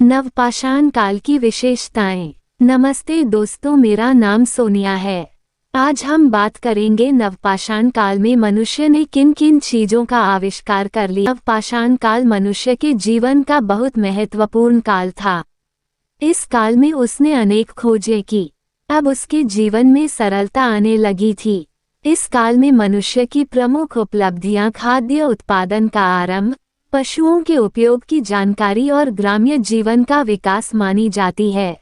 नवपाषाण काल की विशेषताएं। नमस्ते दोस्तों, मेरा नाम सोनिया है। आज हम बात करेंगे नवपाषाण काल में मनुष्य ने किन किन चीजों का आविष्कार कर लिया। नवपाषाण काल मनुष्य के जीवन का बहुत महत्वपूर्ण काल था। इस काल में उसने अनेक खोजें की। अब उसके जीवन में सरलता आने लगी थी। इस काल में मनुष्य की प्रमुख उपलब्धियां खाद्य उत्पादन का आरंभ, पशुओं के उपयोग की जानकारी और ग्राम्य जीवन का विकास मानी जाती है।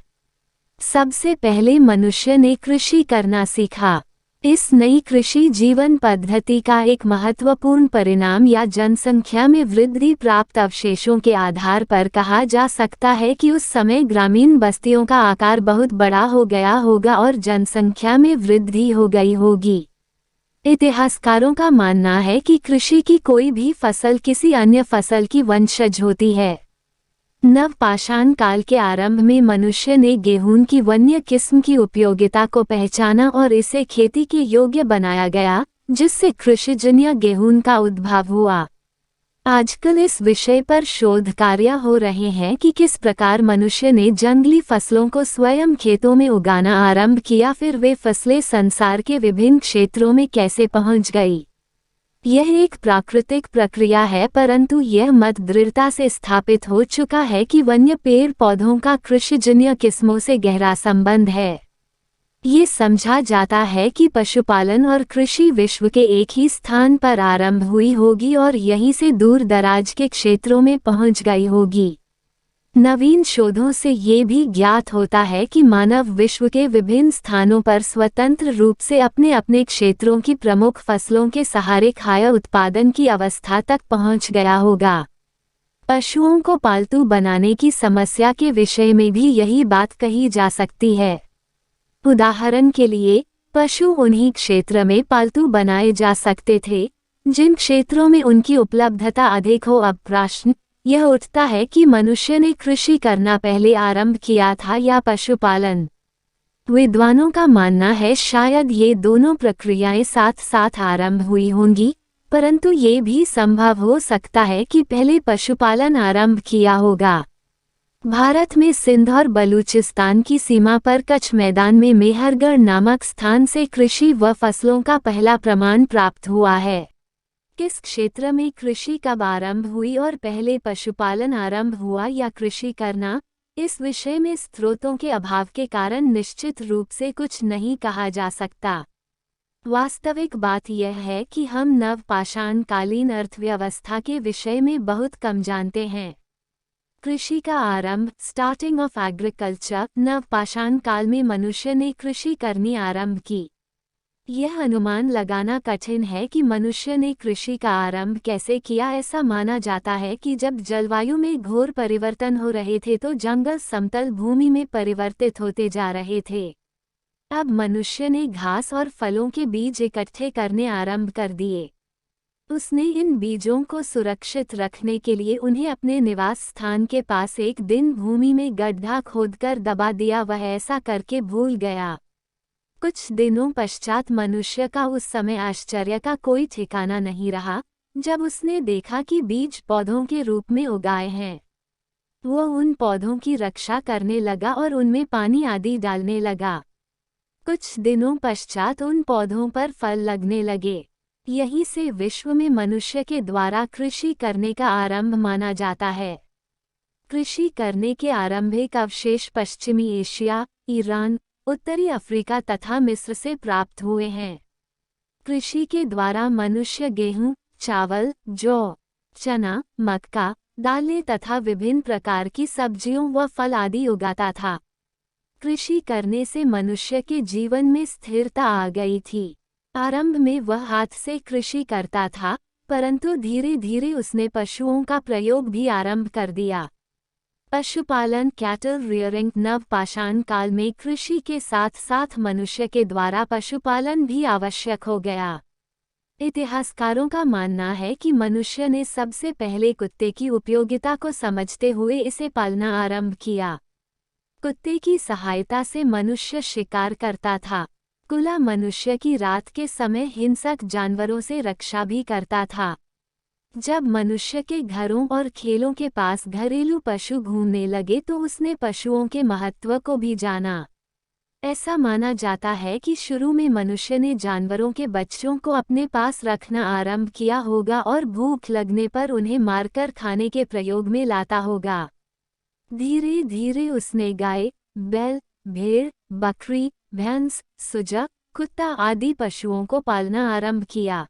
सबसे पहले मनुष्य ने कृषि करना सीखा। इस नई कृषि जीवन पद्धति का एक महत्वपूर्ण परिणाम या जनसंख्या में वृद्धि प्राप्त अवशेषों के आधार पर कहा जा सकता है कि उस समय ग्रामीण बस्तियों का आकार बहुत बड़ा हो गया होगा और जनसंख्या में वृद्धि हो गई होगी। इतिहासकारों का मानना है कि कृषि की कोई भी फसल किसी अन्य फसल की वंशज होती है। नवपाषाण काल के आरंभ में मनुष्य ने गेहूं की वन्य किस्म की उपयोगिता को पहचाना और इसे खेती के योग्य बनाया गया, जिससे कृषिजन्य गेहूं का उद्भव हुआ। आजकल इस विषय पर शोध कार्य हो रहे हैं कि किस प्रकार मनुष्य ने जंगली फसलों को स्वयं खेतों में उगाना आरंभ किया, फिर वे फसलें संसार के विभिन्न क्षेत्रों में कैसे पहुंच गई। यह एक प्राकृतिक प्रक्रिया है, परंतु यह मत दृढ़ता से स्थापित हो चुका है कि वन्य पेड़ पौधों का कृषिजन्य किस्मों से गहरा संबंध है। ये समझा जाता है कि पशुपालन और कृषि विश्व के एक ही स्थान पर आरंभ हुई होगी और यहीं से दूर दराज के क्षेत्रों में पहुंच गई होगी। नवीन शोधों से ये भी ज्ञात होता है कि मानव विश्व के विभिन्न स्थानों पर स्वतंत्र रूप से अपने अपने क्षेत्रों की प्रमुख फसलों के सहारे खाद्य उत्पादन की अवस्था तक पहुंच गया होगा। पशुओं को पालतू बनाने की समस्या के विषय में भी यही बात कही जा सकती है। उदाहरण के लिए, पशु उन्हीं क्षेत्र में पालतू बनाए जा सकते थे जिन क्षेत्रों में उनकी उपलब्धता अधिक हो। अब प्रश्न यह उठता है कि मनुष्य ने कृषि करना पहले आरंभ किया था या पशुपालन। विद्वानों का मानना है शायद ये दोनों प्रक्रियाएं साथ साथ आरंभ हुई होंगी, परंतु ये भी संभव हो सकता है कि पहले पशुपालन आरंभ किया होगा। भारत में सिंध और बलूचिस्तान की सीमा पर कच्छ मैदान में मेहरगढ़ नामक स्थान से कृषि व फसलों का पहला प्रमाण प्राप्त हुआ है। किस क्षेत्र में कृषि कब आरंभ हुई और पहले पशुपालन आरंभ हुआ या कृषि करना, इस विषय में स्रोतों के अभाव के कारण निश्चित रूप से कुछ नहीं कहा जा सकता। वास्तविक बात यह है कि हम नवपाषाण कालीन अर्थव्यवस्था के विषय में बहुत कम जानते हैं। कृषि का आरंभ, स्टार्टिंग ऑफ एग्रीकल्चर। नवपाषाण काल में मनुष्य ने कृषि करनी आरंभ की। यह अनुमान लगाना कठिन है कि मनुष्य ने कृषि का आरंभ कैसे किया। ऐसा माना जाता है कि जब जलवायु में घोर परिवर्तन हो रहे थे तो जंगल समतल भूमि में परिवर्तित होते जा रहे थे। अब मनुष्य ने घास और फलों के बीज इकट्ठे करने आरंभ कर दिए। उसने इन बीजों को सुरक्षित रखने के लिए उन्हें अपने निवास स्थान के पास एक दिन भूमि में गड्ढा खोदकर दबा दिया। वह ऐसा करके भूल गया। कुछ दिनों पश्चात मनुष्य का उस समय आश्चर्य का कोई ठिकाना नहीं रहा जब उसने देखा कि बीज पौधों के रूप में उगाए हैं। वह उन पौधों की रक्षा करने लगा और उनमें पानी आदि डालने लगा। कुछ दिनों पश्चात उन पौधों पर फल लगने लगे। यहीं से विश्व में मनुष्य के द्वारा कृषि करने का आरंभ माना जाता है। कृषि करने के आरंभिक अवशेष पश्चिमी एशिया, ईरान, उत्तरी अफ्रीका तथा मिस्र से प्राप्त हुए हैं। कृषि के द्वारा मनुष्य गेहूं, चावल, जौ, चना, मक्का, दालें तथा विभिन्न प्रकार की सब्जियों व फल आदि उगाता था। कृषि करने से मनुष्य के जीवन में स्थिरता आ गई थी। आरंभ में वह हाथ से कृषि करता था, परंतु धीरे धीरे उसने पशुओं का प्रयोग भी आरंभ कर दिया। पशुपालन, कैटल रियरिंग। नवपाषाण काल में कृषि के साथ साथ मनुष्य के द्वारा पशुपालन भी आवश्यक हो गया। इतिहासकारों का मानना है कि मनुष्य ने सबसे पहले कुत्ते की उपयोगिता को समझते हुए इसे पालना आरंभ किया। कुत्ते की सहायता से मनुष्य शिकार करता था। कुला मनुष्य की रात के समय हिंसक जानवरों से रक्षा भी करता था। जब मनुष्य के घरों और खेलों के पास घरेलू पशु घूमने लगे तो उसने पशुओं के महत्व को भी जाना। ऐसा माना जाता है कि शुरू में मनुष्य ने जानवरों के बच्चों को अपने पास रखना आरंभ किया होगा और भूख लगने पर उन्हें मारकर खाने के प्रयोग में लाता होगा। धीरे धीरे उसने गाय, बैल, भेड़, बकरी, भैंस, सुजक, कुत्ता आदि पशुओं को पालना आरंभ किया।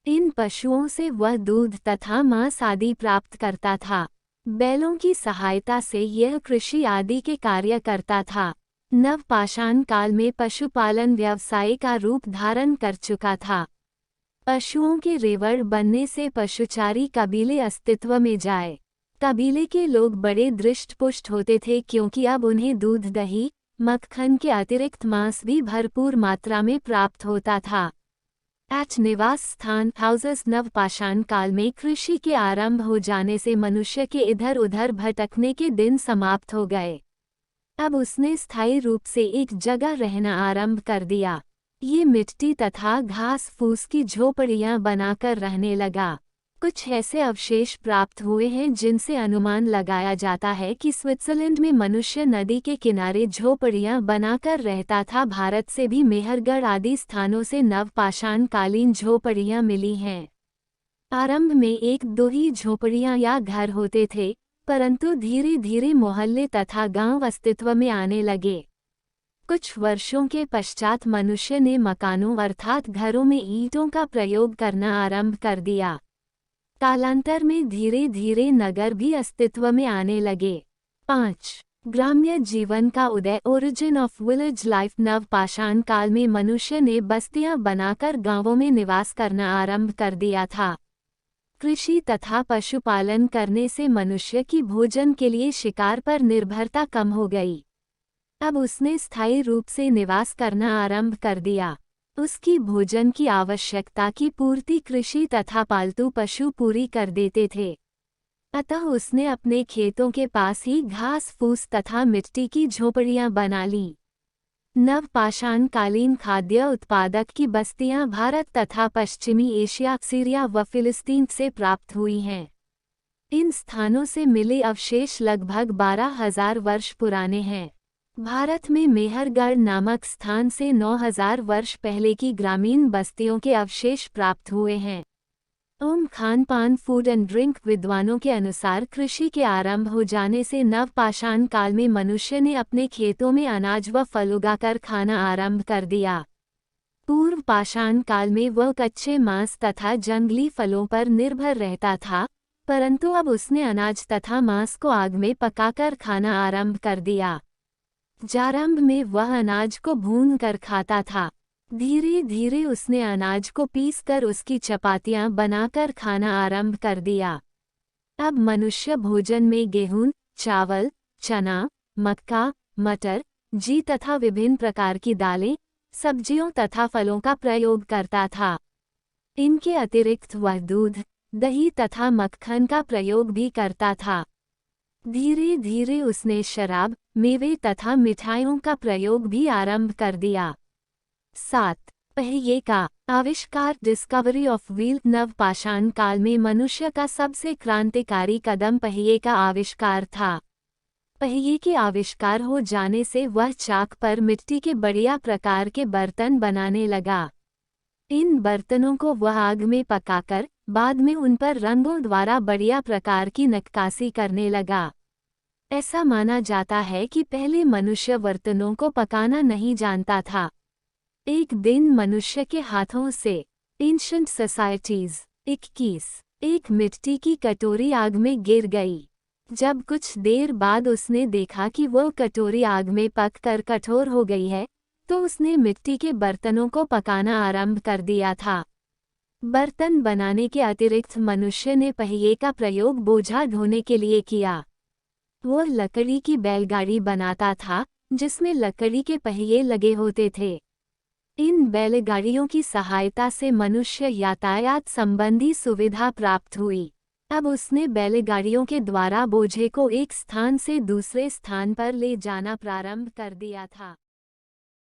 इन पशुओं से वह दूध तथा मांस आदि प्राप्त करता था। बैलों की सहायता से यह कृषि आदि के कार्य करता था। नवपाषाण काल में पशुपालन व्यवसाय का रूप धारण कर चुका था। पशुओं के रेवड़ बनने से पशुचारी कबीले अस्तित्व में जाए। कबीले के लोग बड़े दृष्टपुष्ट होते थे क्योंकि अब उन्हें दूध, दही, मक्खन के अतिरिक्त मांस भी भरपूर मात्रा में प्राप्त होता था। निवास स्थान हाउसेस नवपाषाण काल में कृषि के आरंभ हो जाने से मनुष्य के इधर उधर भटकने के दिन समाप्त हो गए। अब उसने स्थायी रूप से एक जगह रहना आरंभ कर दिया। ये मिट्टी तथा घास फूस की झोपड़ियां बनाकर रहने लगा। कुछ ऐसे अवशेष प्राप्त हुए हैं जिनसे अनुमान लगाया जाता है कि स्विट्जरलैंड में मनुष्य नदी के किनारे झोपड़ियां बनाकर रहता था। भारत से भी मेहरगढ़ आदि स्थानों से नवपाषाण कालीन झोपड़ियां मिली हैं। आरंभ में एक दो ही झोपड़ियां या घर होते थे, परंतु धीरे धीरे मोहल्ले तथा गांव अस्तित्व में आने लगे। कुछ वर्षों के पश्चात मनुष्य ने मकानों अर्थात घरों में ईंटों का प्रयोग करना आरंभ कर दिया। कालांतर में धीरे धीरे नगर भी अस्तित्व में आने लगे। 5. ग्राम्य जीवन का उदय ओरिजिन ऑफ विलेज लाइफ नवपाषाण काल में मनुष्य ने बस्तियां बनाकर गांवों में निवास करना आरंभ कर दिया था। कृषि तथा पशुपालन करने से मनुष्य की भोजन के लिए शिकार पर निर्भरता कम हो गई। अब उसने स्थायी रूप से निवास करना आरंभ कर दिया। उसकी भोजन की आवश्यकता की पूर्ति कृषि तथा पालतू पशु पूरी कर देते थे। अतः उसने अपने खेतों के पास ही घास फूस तथा मिट्टी की झोपड़ियां बना ली। नवपाषाण कालीन खाद्य उत्पादक की बस्तियां भारत तथा पश्चिमी एशिया, सीरिया व फिलिस्तीन से प्राप्त हुई हैं। इन स्थानों से मिले अवशेष लगभग 12,000 वर्ष पुराने हैं। भारत में मेहरगढ़ नामक स्थान से 9,000 वर्ष पहले की ग्रामीण बस्तियों के अवशेष प्राप्त हुए हैं। खान पान फूड एंड ड्रिंक विद्वानों के अनुसार कृषि के आरंभ हो जाने से नवपाषाण काल में मनुष्य ने अपने खेतों में अनाज व फल उगाकर खाना आरंभ कर दिया। पूर्व पाषाण काल में वह कच्चे मांस तथा जंगली फलों पर निर्भर रहता था, परंतु अब उसने अनाज तथा मांस को आग में पकाकर खाना आरंभ कर दिया। प्रारंभ में वह अनाज को भून कर खाता था। धीरे धीरे उसने अनाज को पीसकर उसकी चपातियां बनाकर खाना आरंभ कर दिया। अब मनुष्य भोजन में गेहूं, चावल, चना, मक्का, मटर, जी तथा विभिन्न प्रकार की दालें, सब्जियों तथा फलों का प्रयोग करता था। इनके अतिरिक्त वह दूध, दही तथा मक्खन का प्रयोग भी करता था। धीरे धीरे उसने शराब, मेवे तथा मिठाइयों का प्रयोग भी आरंभ कर दिया। 7. पहिए का आविष्कार डिस्कवरी ऑफ व्हील नवपाषाण काल में मनुष्य का सबसे क्रांतिकारी कदम पहिए का आविष्कार था। पहिए के आविष्कार हो जाने से वह चाक पर मिट्टी के बढ़िया प्रकार के बर्तन बनाने लगा। इन बर्तनों को वह आग में पकाकर बाद में उन पर रंगों द्वारा बढ़िया प्रकार की नक्काशी करने लगा। ऐसा माना जाता है कि पहले मनुष्य बर्तनों को पकाना नहीं जानता था। एक दिन मनुष्य के हाथों से एंशिएंट सोसाइटीज 21 एक मिट्टी की कटोरी आग में गिर गई। जब कुछ देर बाद उसने देखा कि वह कटोरी आग में पककर कठोर हो गई है, तो उसने मिट्टी के बर्तनों को पकाना आरंभ कर दिया था। बर्तन बनाने के अतिरिक्त मनुष्य ने पहिए का प्रयोग बोझा ढोने के लिए किया। वह लकड़ी की बैलगाड़ी बनाता था, जिसमें लकड़ी के पहिए लगे होते थे। इन बैलगाड़ियों की सहायता से मनुष्य यातायात संबंधी सुविधा प्राप्त हुई। अब उसने बैलगाड़ियों के द्वारा बोझे को एक स्थान से दूसरे स्थान पर ले जाना प्रारंभ कर दिया था।